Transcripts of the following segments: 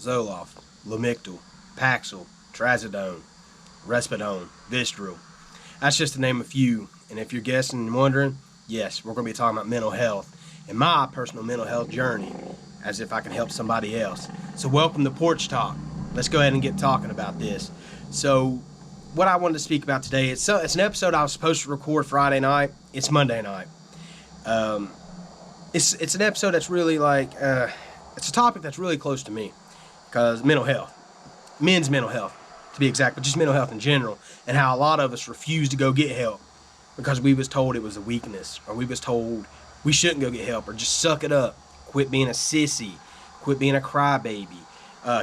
Zoloft, Lamictal, Paxil, Trazodone, Respidone, Vistaril. That's just to name a few. And if you're guessing and wondering, yes, we're going to be talking about mental health and my personal mental health journey, as if I can help somebody else. So welcome to Porch Talk. Let's go ahead and get talking about this. So what I wanted to speak about today, it's an episode I was supposed to record Friday night. It's Monday night. It's an episode that's really it's a topic that's really close to me, because mental health, men's mental health to be exact, but just mental health in general, and how a lot of us refuse to go get help because we was told it was a weakness, or we was told we shouldn't go get help, or just suck it up, quit being a sissy, quit being a crybaby,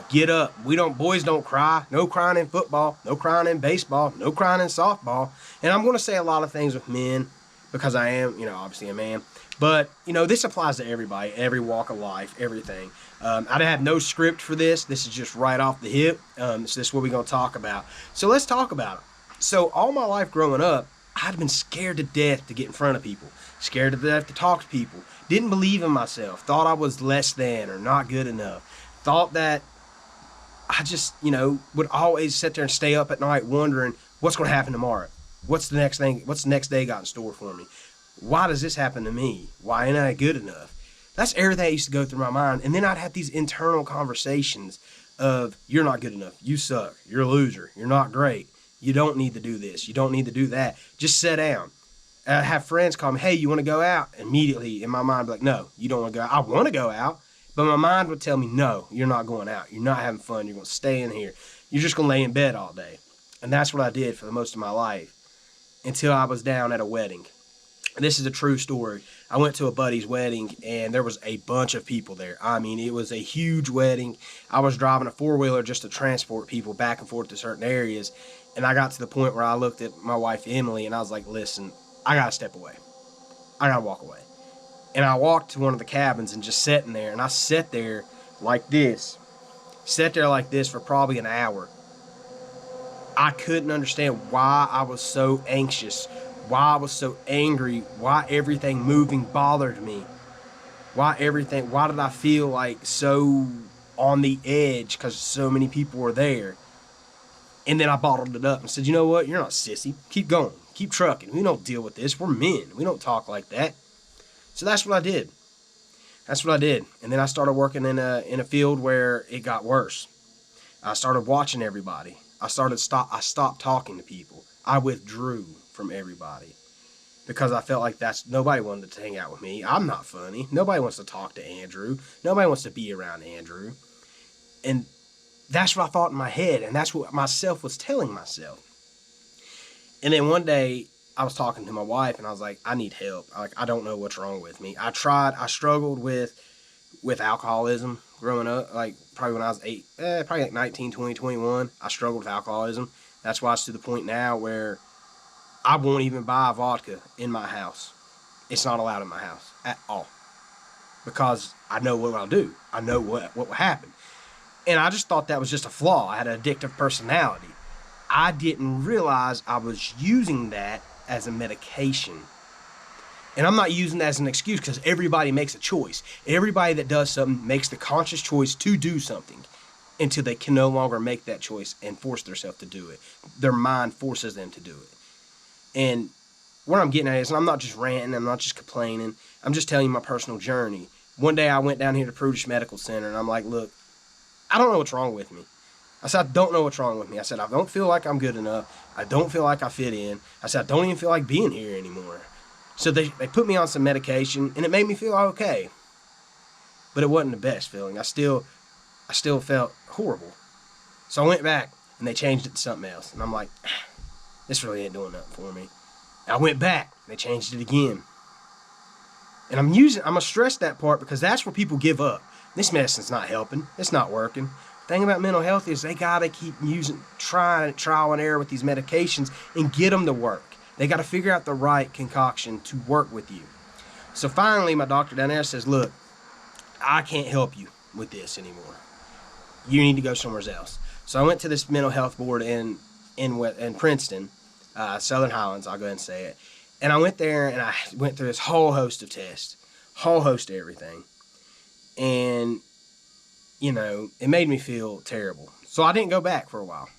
get up. Boys don't cry. No crying in football, no crying in baseball, no crying in softball. And I'm going to say a lot of things with men because I am, obviously a man. But, this applies to everybody, every walk of life, everything. I have no script for this. This is just right off the hip. So this is what we're going to talk about. So let's talk about it. So all my life growing up, I'd been scared to death to get in front of people, scared to death to talk to people, didn't believe in myself, thought I was less than or not good enough, thought that I just, would always sit there and stay up at night wondering what's going to happen tomorrow. What's the next thing? What's the next day got in store for me? Why does this happen to me? Why ain't I good enough? That's everything that used to go through my mind. And then I'd have these internal conversations of, you're not good enough. You suck. You're a loser. You're not great. You don't need to do this. You don't need to do that. Just sit down. I'd have friends call me, hey, you want to go out? Immediately in my mind, I'd be like, no, you don't want to go out. I want to go out. But my mind would tell me, no, you're not going out. You're not having fun. You're going to stay in here. You're just going to lay in bed all day. And that's what I did for the most of my life until I was down at a wedding. And this is a true story. I went to a buddy's wedding, and there was a bunch of people there. I mean, it was a huge wedding. I was driving a four-wheeler just to transport people back and forth to certain areas. And I got to the point where I looked at my wife, Emily, and I was like, listen, I got to step away. I got to walk away. And I walked to one of the cabins and just sat in there. And I sat there like this. Sat there like this for probably an hour. I couldn't understand why I was so anxious, why I was so angry, why everything moving bothered me. Why did I feel like so on the edge because so many people were there? And then I bottled it up and said, you know what? You're not sissy. Keep going. Keep trucking. We don't deal with this. We're men. We don't talk like that. So that's what I did. And then I started working in a field where it got worse. I started watching everybody. I stopped talking to people. I withdrew from everybody because I felt like nobody wanted to hang out with me. I'm not funny. Nobody wants to talk to Andrew. Nobody wants to be around Andrew. And that's what I thought in my head, and that's what myself was telling myself. And then one day, I was talking to my wife, and I was like, I need help. I don't know what's wrong with me. I struggled with alcoholism growing up, probably when I was probably 19, 20, 21. I struggled with alcoholism. That's why it's to the point now where I won't even buy vodka in my house. It's not allowed in my house at all because I know what I'll do. I know what will happen. And I just thought that was just a flaw. I had an addictive personality. I didn't realize I was using that as a medication. And I'm not using that as an excuse because everybody makes a choice. Everybody that does something makes the conscious choice to do something until they can no longer make that choice and force themselves to do it. Their mind forces them to do it. And what I'm getting at is, and I'm not just ranting, I'm not just complaining, I'm just telling you my personal journey. One day I went down here to Porch Medical Center and I'm like, look, I don't know what's wrong with me. I said, I don't know what's wrong with me. I said, I don't feel like I'm good enough. I don't feel like I fit in. I said, I don't even feel like being here anymore. So they put me on some medication, and it made me feel okay. But it wasn't the best feeling. I still felt horrible. So I went back, and they changed it to something else. And I'm like, this really ain't doing nothing for me. And I went back, and they changed it again. And I'm going to stress that part because that's where people give up. This medicine's not helping. It's not working. The thing about mental health is they got to keep trying trial and error with these medications and get them to work. They got to figure out the right concoction to work with you. So finally, my doctor down there says, look, I can't help you with this anymore. You need to go somewhere else. So I went to this mental health board in Princeton, Southern Highlands, I'll go ahead and say it. And I went there and I went through this whole host of tests, whole host of everything. And it made me feel terrible. So I didn't go back for a while.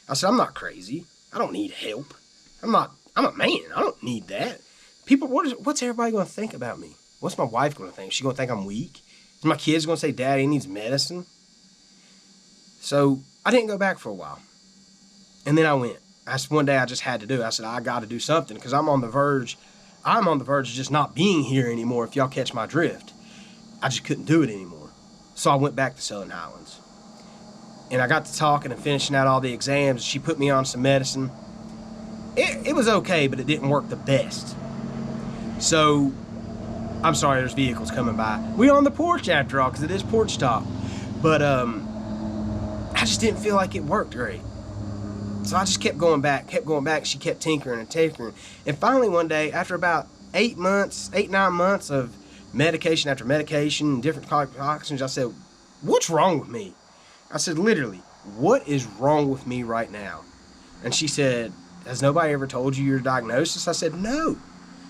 I said, I'm not crazy. I don't need help. I'm a man. I don't need that. People, what's everybody going to think about me? What's my wife going to think? Is she going to think I'm weak? Is my kids going to say, Daddy needs medicine? So I didn't go back for a while. And then I went. One day I just had to do it. I said, I got to do something because I'm on the verge of just not being here anymore, if y'all catch my drift. I just couldn't do it anymore. So I went back to Southern Highlands. And I got to talking and finishing out all the exams. She put me on some medicine. It was okay, but it didn't work the best. So, I'm sorry, there's vehicles coming by. We're on the porch after all, because it is porch talk. But I just didn't feel like it worked great. So I just kept going back. She kept tinkering and tinkering. And finally one day, after about 9 months of medication after medication, different concoctions, I said, what's wrong with me? I said, literally, what is wrong with me right now? And she said, has nobody ever told you your diagnosis? I said, no.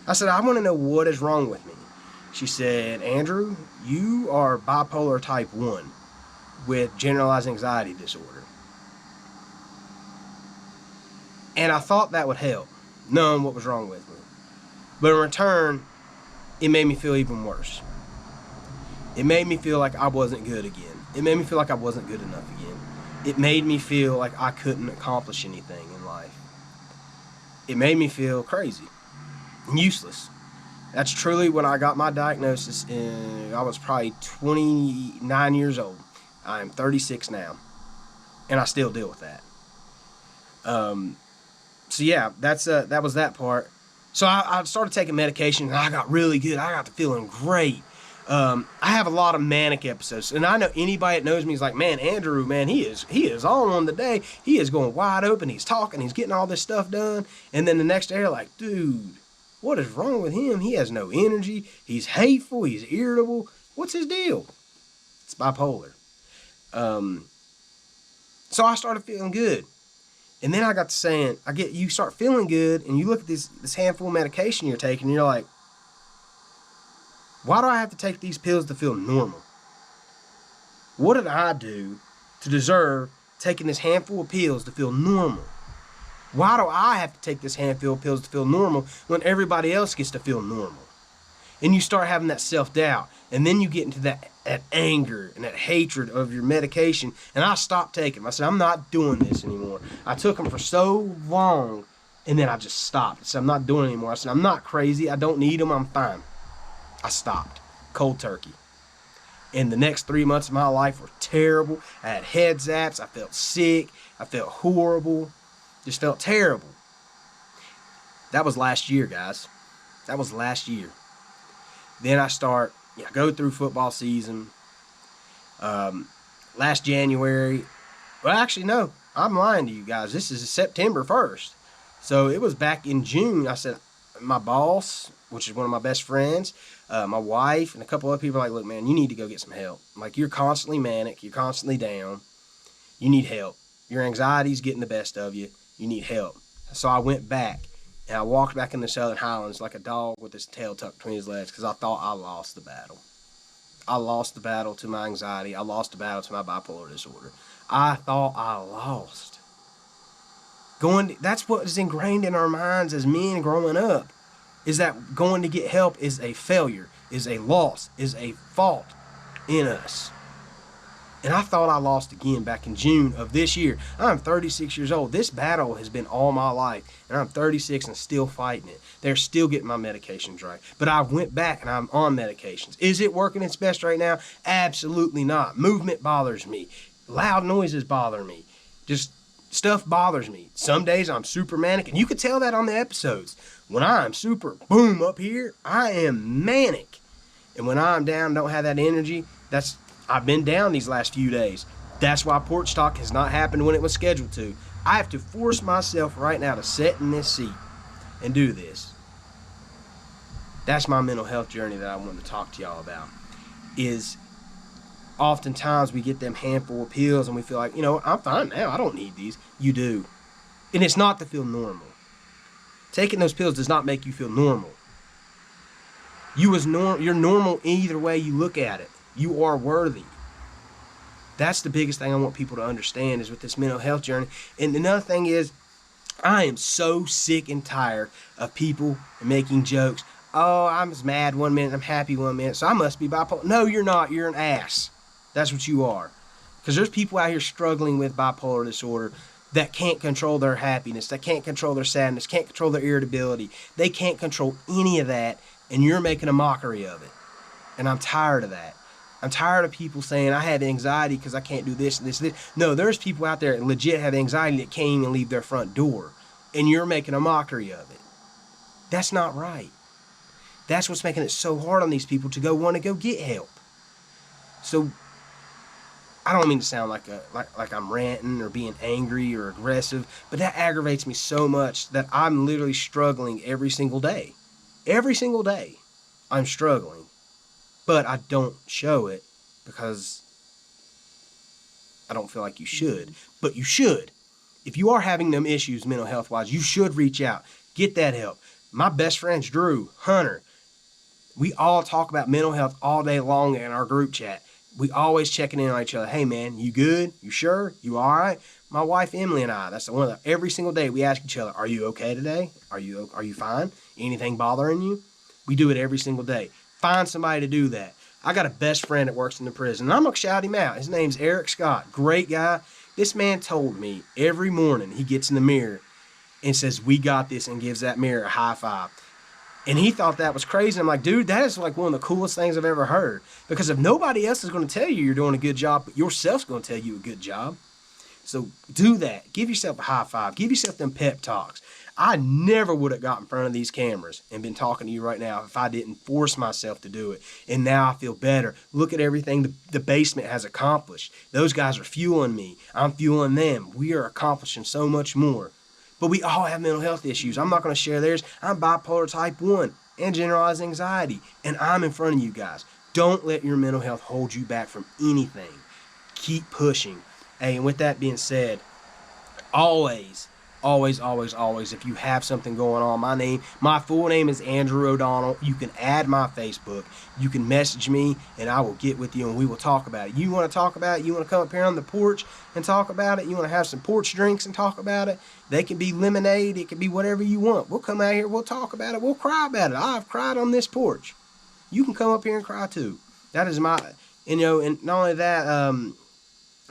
I said, I want to know what is wrong with me. She said, Andrew, you are bipolar type 1 with generalized anxiety disorder. And I thought that would help, knowing what was wrong with me. But in return, it made me feel even worse. It made me feel like I wasn't good again. It made me feel like I wasn't good enough again. It made me feel like I couldn't accomplish anything in life. It made me feel crazy and useless. That's truly when I got my diagnosis. I was probably 29 years old. I am 36 now, and I still deal with that. So yeah, that was that part. So I started taking medication, and I got really good. I got to feeling great. I have a lot of manic episodes, and I know anybody that knows me is like, man, Andrew, man, he is all on the day. He is going wide open. He's talking. He's getting all this stuff done. And then the next day, like, dude, what is wrong with him? He has no energy. He's hateful. He's irritable. What's his deal? It's bipolar. So I started feeling good. And then I got to saying, you start feeling good, and you look at this handful of medication you're taking, and you're like, why do I have to take these pills to feel normal? What did I do to deserve taking this handful of pills to feel normal? Why do I have to take this handful of pills to feel normal when everybody else gets to feel normal? And you start having that self-doubt, and then you get into that anger and that hatred of your medication, and I stopped taking them. I said, I'm not doing this anymore. I took them for so long, and then I just stopped. I said, I'm not doing it anymore. I said, I'm not crazy. I don't need them. I'm fine. I stopped. Cold turkey. And the next 3 months of my life were terrible. I had head zaps. I felt sick. I felt horrible. Just felt terrible. That was last year, guys. That was last year. Then I go through football season. Last January. Well, actually, no. I'm lying to you guys. This is September 1st. So it was back in June. I said, my boss, which is one of my best friends, my wife, and a couple other people are like, look, man, you need to go get some help. I'm like, you're constantly manic. You're constantly down. You need help. Your anxiety's getting the best of you. You need help. So I went back, and I walked back in the Southern Highlands like a dog with his tail tucked between his legs because I thought I lost the battle. I lost the battle to my anxiety. I lost the battle to my bipolar disorder. I thought I lost. That's what is ingrained in our minds as men growing up, is that going to get help is a failure, is a loss, is a fault in us. And I thought I lost again back in June of this year. I'm 36 years old. This battle has been all my life, and I'm 36 and still fighting it. They're still getting my medications right. But I went back and I'm on medications. Is it working its best right now? Absolutely not. Movement bothers me. Loud noises bother me. Just stuff bothers me. Some days I'm super manic, and you can tell that on the episodes. When I'm super boom up here, I am manic. And when I'm down, don't have that energy, I've been down these last few days. That's why Porch Talk has not happened when it was scheduled to. I have to force myself right now to sit in this seat and do this. That's my mental health journey that I wanted to talk to y'all about. Is oftentimes we get them handful of pills and we feel like, I'm fine now. I don't need these. You do. And it's not to feel normal. Taking those pills does not make you feel normal. You're normal either way you look at it. You are worthy. That's the biggest thing I want people to understand is with this mental health journey. And another thing is, I am so sick and tired of people making jokes. Oh, I'm mad one minute, I'm happy one minute, so I must be bipolar. No, you're not. You're an ass. That's what you are. Because there's people out here struggling with bipolar disorder that can't control their happiness, that can't control their sadness, can't control their irritability. They can't control any of that, and you're making a mockery of it. And I'm tired of that. I'm tired of people saying I have anxiety because I can't do this and this and this. No, there's people out there that legit have anxiety that can't even leave their front door. And you're making a mockery of it. That's not right. That's what's making it so hard on these people to want to go get help. So I don't mean to sound like I'm ranting or being angry or aggressive, but that aggravates me so much that I'm literally struggling every single day. Every single day, I'm struggling. But I don't show it because I don't feel like you should. But you should. If you are having them issues mental health wise, you should reach out. Get that help. My best friends, Drew, Hunter, we all talk about mental health all day long in our group chat. We always checking in on each other. Hey man, you good? You sure? You all right? My wife Emily and I, that's one of the, every single day we ask each other, are you okay today? Are you fine? Anything bothering you? We do it every single day. Find somebody to do that. I got a best friend that works in the prison, and I'm gonna shout him out. His name's Eric Scott. Great guy. This man told me every morning he gets in the mirror and says, we got this, and gives that mirror a high five. And he thought that was crazy. I'm like, dude, that is like one of the coolest things I've ever heard. Because if nobody else is going to tell you you're doing a good job, but yourself's going to tell you a good job. So do that. Give yourself a high five. Give yourself them pep talks. I never would have got in front of these cameras and been talking to you right now if I didn't force myself to do it. And now I feel better. Look at everything the basement has accomplished. Those guys are fueling me. I'm fueling them. We are accomplishing so much more. But we all have mental health issues. I'm not going to share theirs. I'm bipolar type 1 and generalized anxiety. And I'm in front of you guys. Don't let your mental health hold you back from anything. Keep pushing. Hey, and with that being said, always, if you have something going on, my full name is Andrew O'Donnell. You can add my Facebook. You can message me, and I will get with you, and we will talk about it. You want to talk about it? You want to come up here on the porch and talk about it? You want to have some porch drinks and talk about it? They can be lemonade. It can be whatever you want. We'll come out here. We'll talk about it. We'll cry about it. I've cried on this porch. You can come up here and cry, too. That is my, and not only that,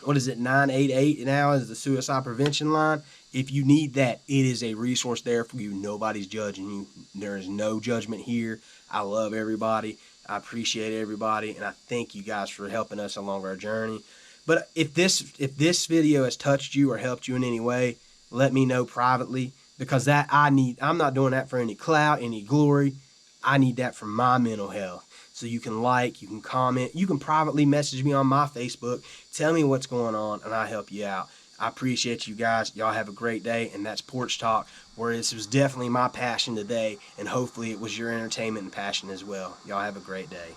988 now is the suicide prevention line. If you need that, it is a resource there for you. Nobody's judging you. There is no judgment here. I love everybody. I appreciate everybody, and I thank you guys for helping us along our journey. But if this video has touched you or helped you in any way, let me know privately, because I'm not doing that for any clout, any glory. I need that for my mental health. So you can like, you can comment, you can privately message me on my Facebook. Tell me what's going on, and I'll help you out. I appreciate you guys. Y'all have a great day, and that's Porch Talk, where this was definitely my passion today, and hopefully it was your entertainment and passion as well. Y'all have a great day.